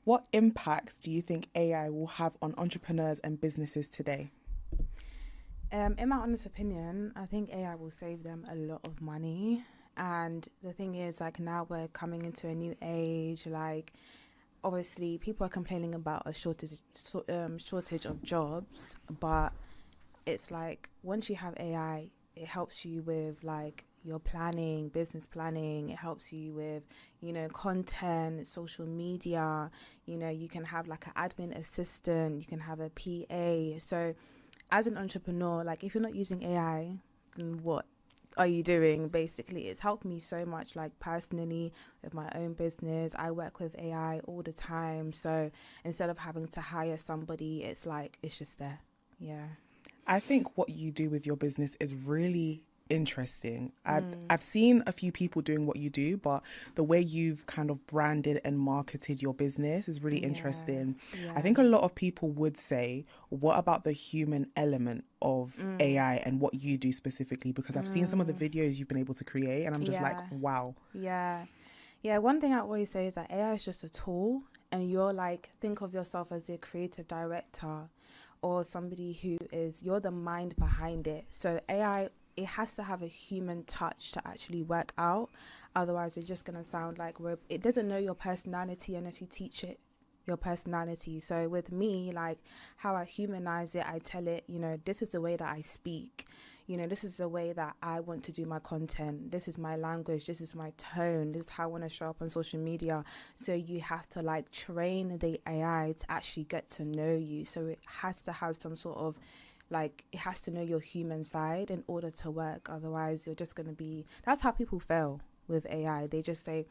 What impacts do you think AI will have on entrepreneurs and businesses today? In my honest opinion, I think AI will save them a lot of money. And the thing is, like now we're coming into a new age. Like obviously, people are complaining about a shortage of jobs, but it's like once you have AI, it helps you with like your planning, business planning. It helps you with, content, social media. You can have like an admin assistant. You can have a PA. So as an entrepreneur, like if you're not using AI, then what are you doing? Basically, it's helped me so much, like personally with my own business. I work with AI all the time. So instead of having to hire somebody, it's like it's just there. Yeah. I think what you do with your business is really interesting. Mm, I've seen a few people doing what you do, but the way you've kind of branded and marketed your business is really yeah. interesting. I Yeah. think a lot of people would say, what about the human element of Mm, AI and what you do specifically? Because I've seen some of the mm, videos you've been able to create, and I'm just like, yeah. wow. Yeah. Yeah. One thing I always say is that AI is just a tool, and you're like, think of yourself as the creative director or somebody who is, you're the mind behind it. So AI, it has to have a human touch to actually work out. Otherwise, it's just going to sound like it doesn't know your personality unless you teach it your personality. So with me, like how I humanize it, I tell it, this is the way that I speak. This is the way that I want to do my content. This is my language. This is my tone. This is how I want to show up on social media. So you have to like train the AI to actually get to know you. So it has to have some sort of like, it has to know your human side in order to work. Otherwise, you're just going to be, that's how people fail with AI. They just say,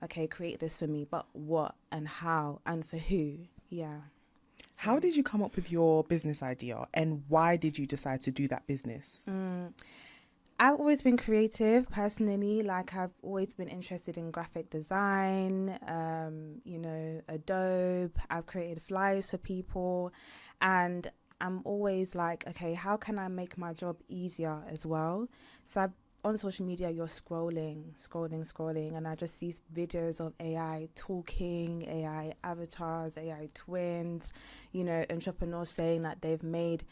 okay, create this for me, but what and how and for who? Yeah. So. How did you come up with your business idea and why did you decide to do that business? I've always been creative personally. Like I've always been interested in graphic design, Adobe. I've created flyers for people, and I'm always like, okay, how can I make my job easier as well? So on social media, you're scrolling, and I just see videos of AI talking, AI avatars, AI twins, entrepreneurs saying that they've made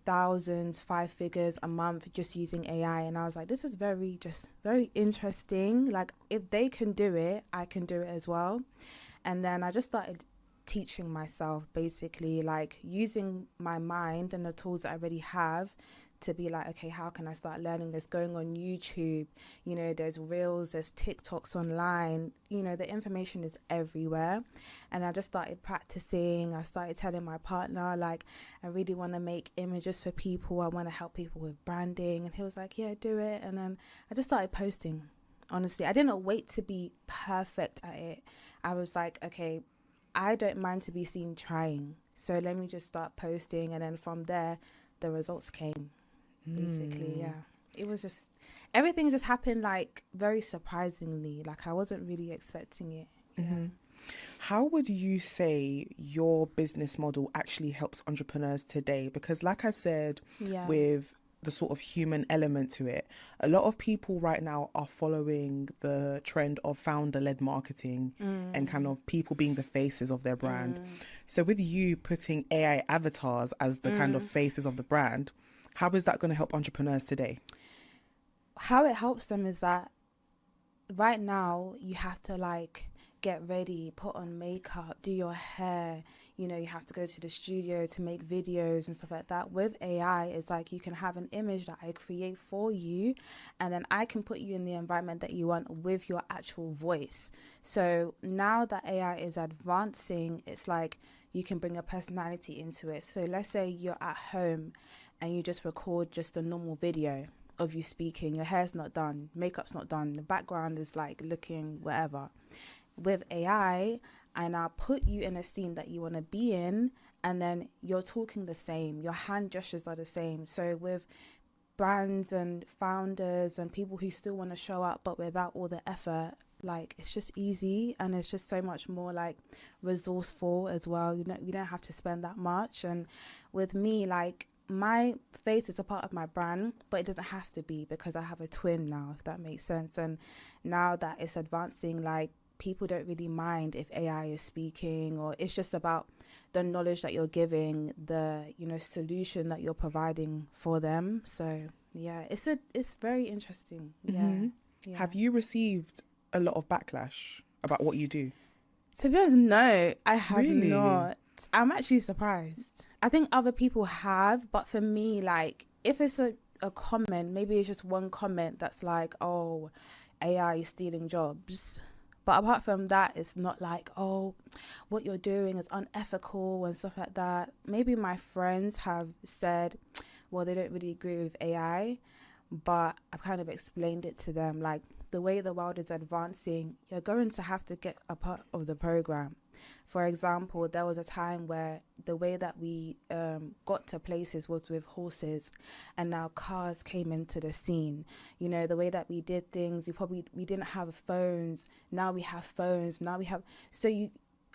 thousands, five figures a month just using AI. And I was like, this is very interesting. Like, if they can do it, I can do it as well. And then I just started teaching myself, basically, like using my mind and the tools that I already have to be like, okay, how can I start learning this? Going on YouTube, there's reels, there's TikToks online, the information is everywhere. And I just started practicing. I started telling my partner, like, I really want to make images for people. I want to help people with branding. And he was like, yeah, do it. And then I just started posting. Honestly, I didn't wait to be perfect at it. I was like, okay, I don't mind to be seen trying. So let me just start posting. And then from there, the results came, basically. Hmm. Yeah. It was just, everything just happened like very surprisingly. Like I wasn't really expecting it. Yeah. Hmm. How would you say your business model actually helps entrepreneurs today? Because, like I said, Yeah. with the sort of human element to it, a lot of people right now are following the trend of founder led marketing and kind Mm, of people being the faces of their brand. mm, So, with you putting AI avatars as the kind of mm. faces of the brand, how is that going to help entrepreneurs today? How it helps them is that right now you have to like get ready, put on makeup, do your hair. You have to go to the studio to make videos and stuff like that. With AI, it's like you can have an image that I create for you, and then I can put you in the environment that you want with your actual voice. So now that AI is advancing, it's like you can bring a personality into it. So let's say you're at home and you just record just a normal video of you speaking, your hair's not done, makeup's not done, the background is like looking whatever. With AI, I now put you in a scene that you want to be in, and then you're talking the same, your hand gestures are the same. So with brands and founders and people who still want to show up but without all the effort, like it's just easy, and it's just so much more like resourceful as well. You don't have to spend that much. And with me, like my face is a part of my brand, but it doesn't have to be because I have a twin now, if that makes sense. And now that it's advancing, like people don't really mind if AI is speaking, or it's just about the knowledge that you're giving, the, you know, solution that you're providing for them. So yeah, it's very interesting. Yeah. Have you received a lot of backlash about what you do? To be honest, no, I have Really? not. I'm actually surprised. I think other people have, but for me, like, if it's a comment, maybe it's just one comment that's like, oh, AI is stealing jobs. But apart from that, it's not like, oh, what you're doing is unethical and stuff like that. Maybe my friends have said, well, they don't really agree with AI, but I've kind of explained it to them. Like, the way the world is advancing, you're going to have to get a part of the program. For example, there was a time where the way that we got to places was with horses, and now cars came into the scene. You know, the way that we did things, we didn't have phones. Now we have phones.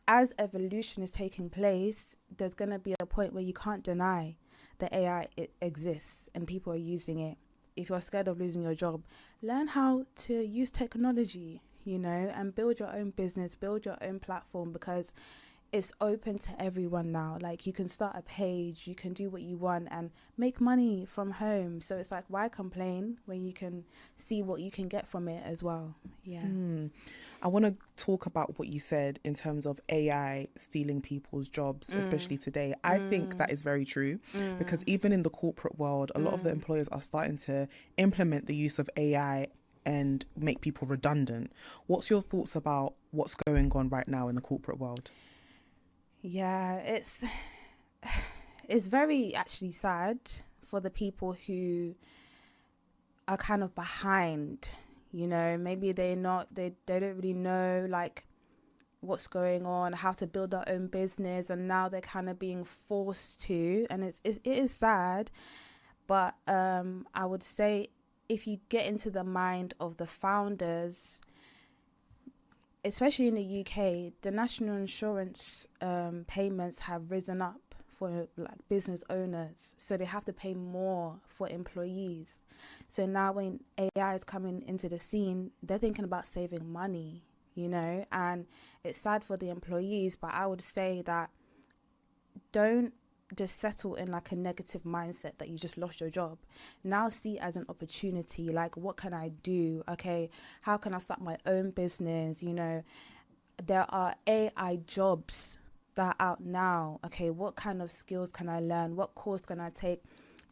As evolution is taking place, there's going to be a point where you can't deny that AI exists and people are using it. If you're scared of losing your job, learn how to use technology, you know, and build your own business, build your own platform, because it's open to everyone now. Like, you can start a page, you can do what you want and make money from home. So it's like, why complain when you can see what you can get from it as well? Yeah. I want to talk about what you said in terms of AI stealing people's jobs, especially today. I think that is very true, because even in the corporate world, a lot of the employers are starting to implement the use of AI and make people redundant. What's your thoughts about what's going on right now in the corporate world? Yeah, it's very actually sad for the people who are kind of behind, you know. Maybe they don't really know like what's going on, how to build their own business, and now they're kind of being forced to, and it is sad. But I would say, if you get into the mind of the founders, especially in the UK, the national insurance payments have risen up for like business owners, so they have to pay more for employees. So now when AI is coming into the scene, they're thinking about saving money, you know, and it's sad for the employees. But I would say that don't just settle in like a negative mindset that you just lost your job. Now see it as an opportunity. Like, what can I do? Okay, how can I start my own business? You know, there are AI jobs that are out now. Okay, what kind of skills can I learn? What course can I take?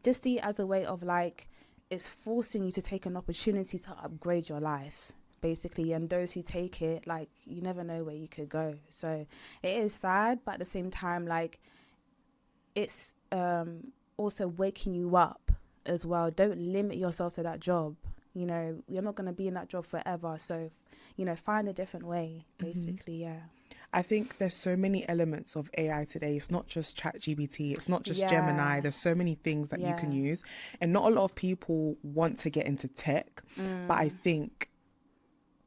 Just see it as a way of like, it's forcing you to take an opportunity to upgrade your life, basically. And those who take it, like, you never know where you could go. So it is sad, but at the same time, like, it's also waking you up as well. Don't limit yourself to that job. You know, you're not going to be in that job forever. So, you know, find a different way, basically. Yeah. I think there's so many elements of AI today. It's not just ChatGPT. It's not just Gemini. There's so many things that you can use. And not a lot of people want to get into tech. But I think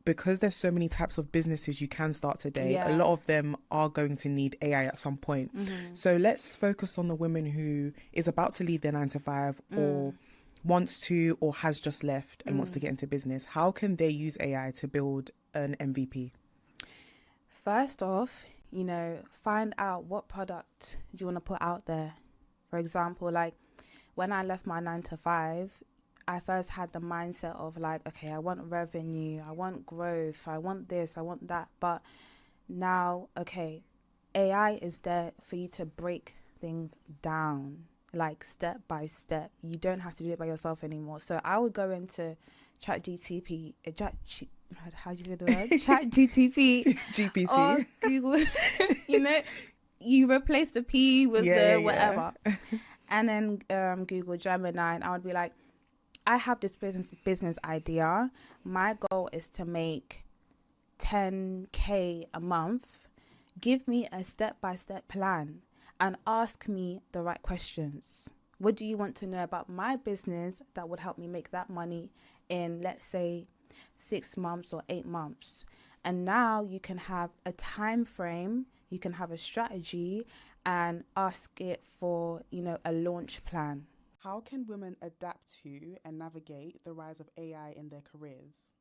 because there's so many types of businesses you can start today, a lot of them are going to need AI at some point. So let's focus on the woman who is about to leave their 9 to 5 or wants to, or has just left and wants to get into business. How can they use AI to build an MVP? First off, you know, find out what product do you want to put out there. For example, like when I left my 9 to 5, I first had the mindset of like, okay, I want revenue, I want growth, I want this, I want that. But now, okay, AI is there for you to break things down, like step by step. You don't have to do it by yourself anymore. So I would go into ChatGPT, how do you say the word? ChatGPT, GPT. or Google. You know, you replace the P with the whatever. And then Google Gemini, and I would be like, I have this business idea. My goal is to make 10K a month. Give me a step-by-step plan and ask me the right questions. What do you want to know about my business that would help me make that money in, let's say, 6 months or 8 months? And now you can have a time frame, you can have a strategy, and ask it for, you know, a launch plan. How can women adapt to and navigate the rise of AI in their careers?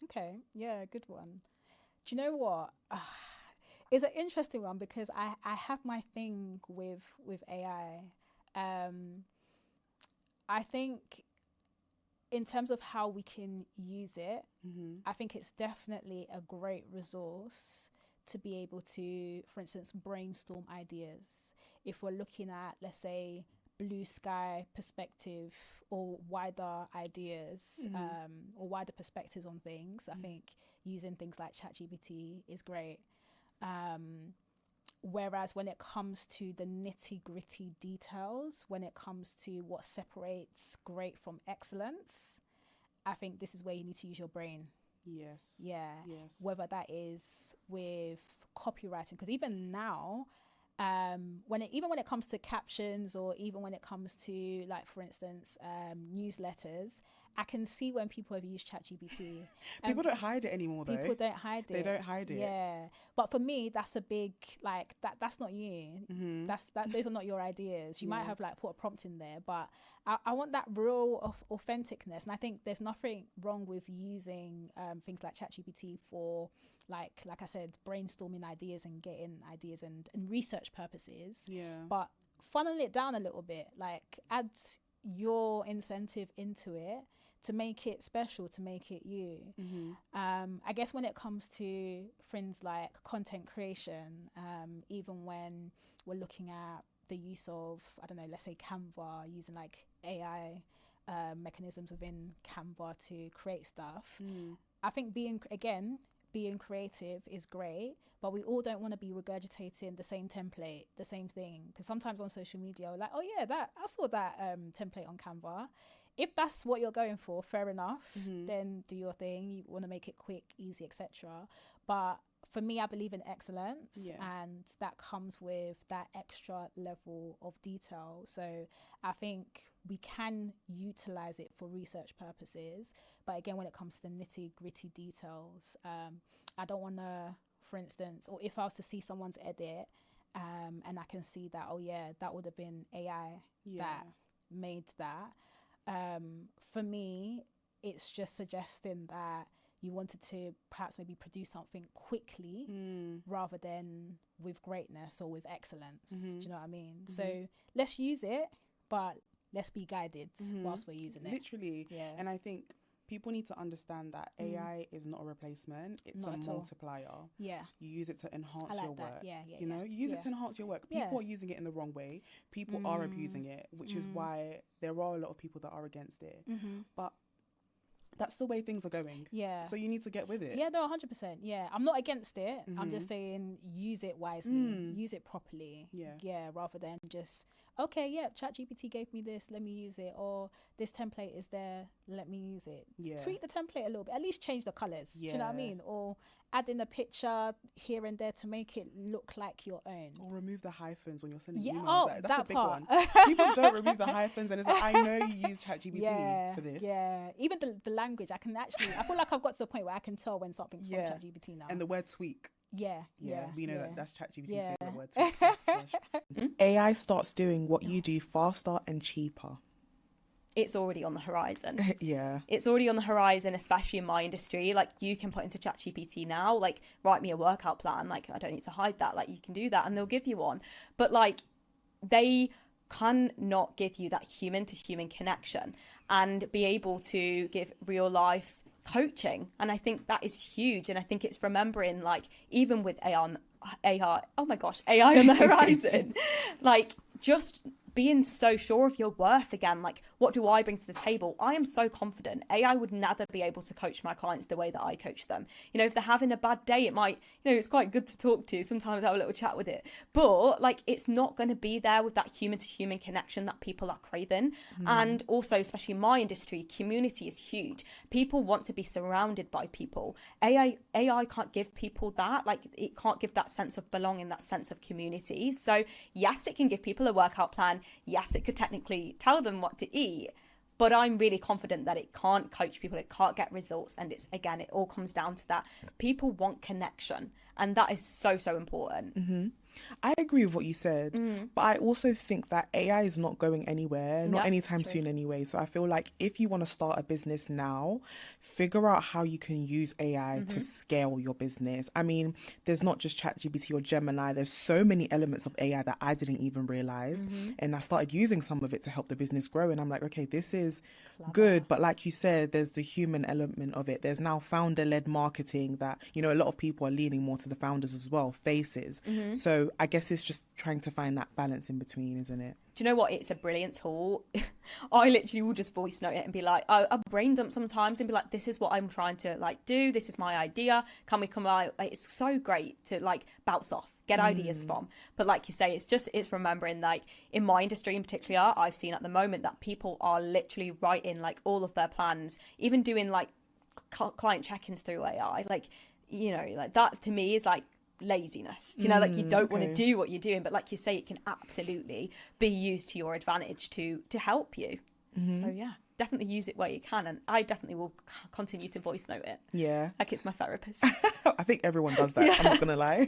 Okay. Yeah, good one. Do you know what? It's an interesting one because I have my thing with AI. I think in terms of how we can use it, I think it's definitely a great resource to be able to, for instance, brainstorm ideas. If we're looking at, let's say, blue sky perspective or wider ideas, or wider perspectives on things, I think using things like ChatGPT is great. Whereas when it comes to the nitty gritty details, when it comes to what separates great from excellence, I think this is where you need to use your brain. Yes. Yeah. Yes. Whether that is with copywriting, because even now, when it comes to captions, or even when it comes to, like, for instance, newsletters, I can see when people have used ChatGPT. People don't hide it anymore, though. People don't hide it. They don't hide it. Yeah, but for me, that's a big, like, that's not you. Those are not your ideas. You might have, like, put a prompt in there, but I want that real authenticness. And I think there's nothing wrong with using things like ChatGPT for, like I said, brainstorming ideas and getting ideas and research purposes. Yeah. But funnel it down a little bit, like add your incentive into it to make it special, to make it you. I guess when it comes to things like content creation, even when we're looking at the use of, I don't know, let's say Canva, using like AI mechanisms within Canva to create stuff, I think being creative is great, but we all don't want to be regurgitating the same template, the same thing. Because sometimes on social media, we're like, oh yeah, I saw that template on Canva. If that's what you're going for, fair enough, then do your thing. You want to make it quick, easy, etc. But for me, I believe in excellence, and that comes with that extra level of detail. So I think we can utilize it for research purposes, but again, when it comes to the nitty gritty details, I don't want to, for instance, or if I was to see someone's edit, and I can see that, oh yeah, that would have been AI that made that. For me, it's just suggesting that you wanted to perhaps maybe produce something quickly rather than with greatness or with excellence. Do you know what I mean? So let's use it, but let's be guided whilst we're using it. Literally. Yeah. And I think people need to understand that AI is not a replacement. It's not a multiplier. Yeah. You use it to enhance your work. Yeah. You know, you use it to enhance your work. People are using it in the wrong way. People are abusing it, which is why there are a lot of people that are against it. But that's the way things are going. Yeah. So you need to get with it. Yeah, no, 100%. Yeah. I'm not against it. I'm just saying use it wisely. Use it properly. Yeah. Yeah, rather than just, okay, yeah, ChatGPT gave me this, let me use it. Or this template is there, let me use it. Yeah. Tweak the template a little bit. At least change the colours. Yeah. Do you know what I mean? Or add in a picture here and there to make it look like your own. Or remove the hyphens when you're sending emails. Oh, that's a big one. People don't remove the hyphens, and it's like, I know you use ChatGPT for this. Yeah. Even the language, I feel like I've got to a point where I can tell when something's from ChatGPT now. And the word tweak. Yeah. We know that's ChatGPT's favorite word. Tweak. AI starts doing what you do faster and cheaper. It's already on the horizon. Yeah. It's already on the horizon, especially in my industry. Like, you can put into ChatGPT now, like, write me a workout plan. Like, I don't need to hide that. Like, you can do that and they'll give you one. But, like, they cannot give you that human to human connection and be able to give real life coaching. And I think that is huge. And I think it's remembering, like, even with AI on the horizon, like, just being so sure of your worth again. Like, what do I bring to the table? I am so confident. AI would never be able to coach my clients the way that I coach them. You know, if they're having a bad day, it might, you know, it's quite good to talk to, sometimes have a little chat with it. But, like, it's not going to be there with that human to human connection that people are craving. And also, especially in my industry, community is huge. People want to be surrounded by people. AI can't give people that. Like, it can't give that sense of belonging, that sense of community. So yes, it can give people a workout plan. Yes, it could technically tell them what to eat, but I'm really confident that it can't coach people, it can't get results. And it's, again, it all comes down to that. People want connection, and that is so, so important. I agree with what you said, but I also think that AI is not going anywhere, not anytime soon anyway. So I feel like if you want to start a business now, figure out how you can use AI to scale your business. I mean, there's not just ChatGPT or Gemini. There's so many elements of AI that I didn't even realize. And I started using some of it to help the business grow. And I'm like, okay, this is good. But like you said, there's the human element of it. There's now founder-led marketing that, you know, a lot of people are leaning more to the founders as well, faces. So I guess it's just trying to find that balance in between, isn't it? Do you know what? It's a brilliant tool. I literally will just voice note it and be like, I brain dump sometimes and be like, this is what I'm trying to like do. This is my idea. Can we come out? Like, it's so great to like bounce off, get ideas from. But like you say, it's remembering, like in my industry in particular, I've seen at the moment that people are literally writing like all of their plans, even doing like client check-ins through AI. Like, you know, like that to me is like laziness. You know, like you don't want to do what you're doing, but like you say, it can absolutely be used to your advantage to help you. So yeah, definitely use it where you can, and I definitely will continue to voice note it. Yeah, like it's my therapist. I think everyone does that. I'm not gonna lie.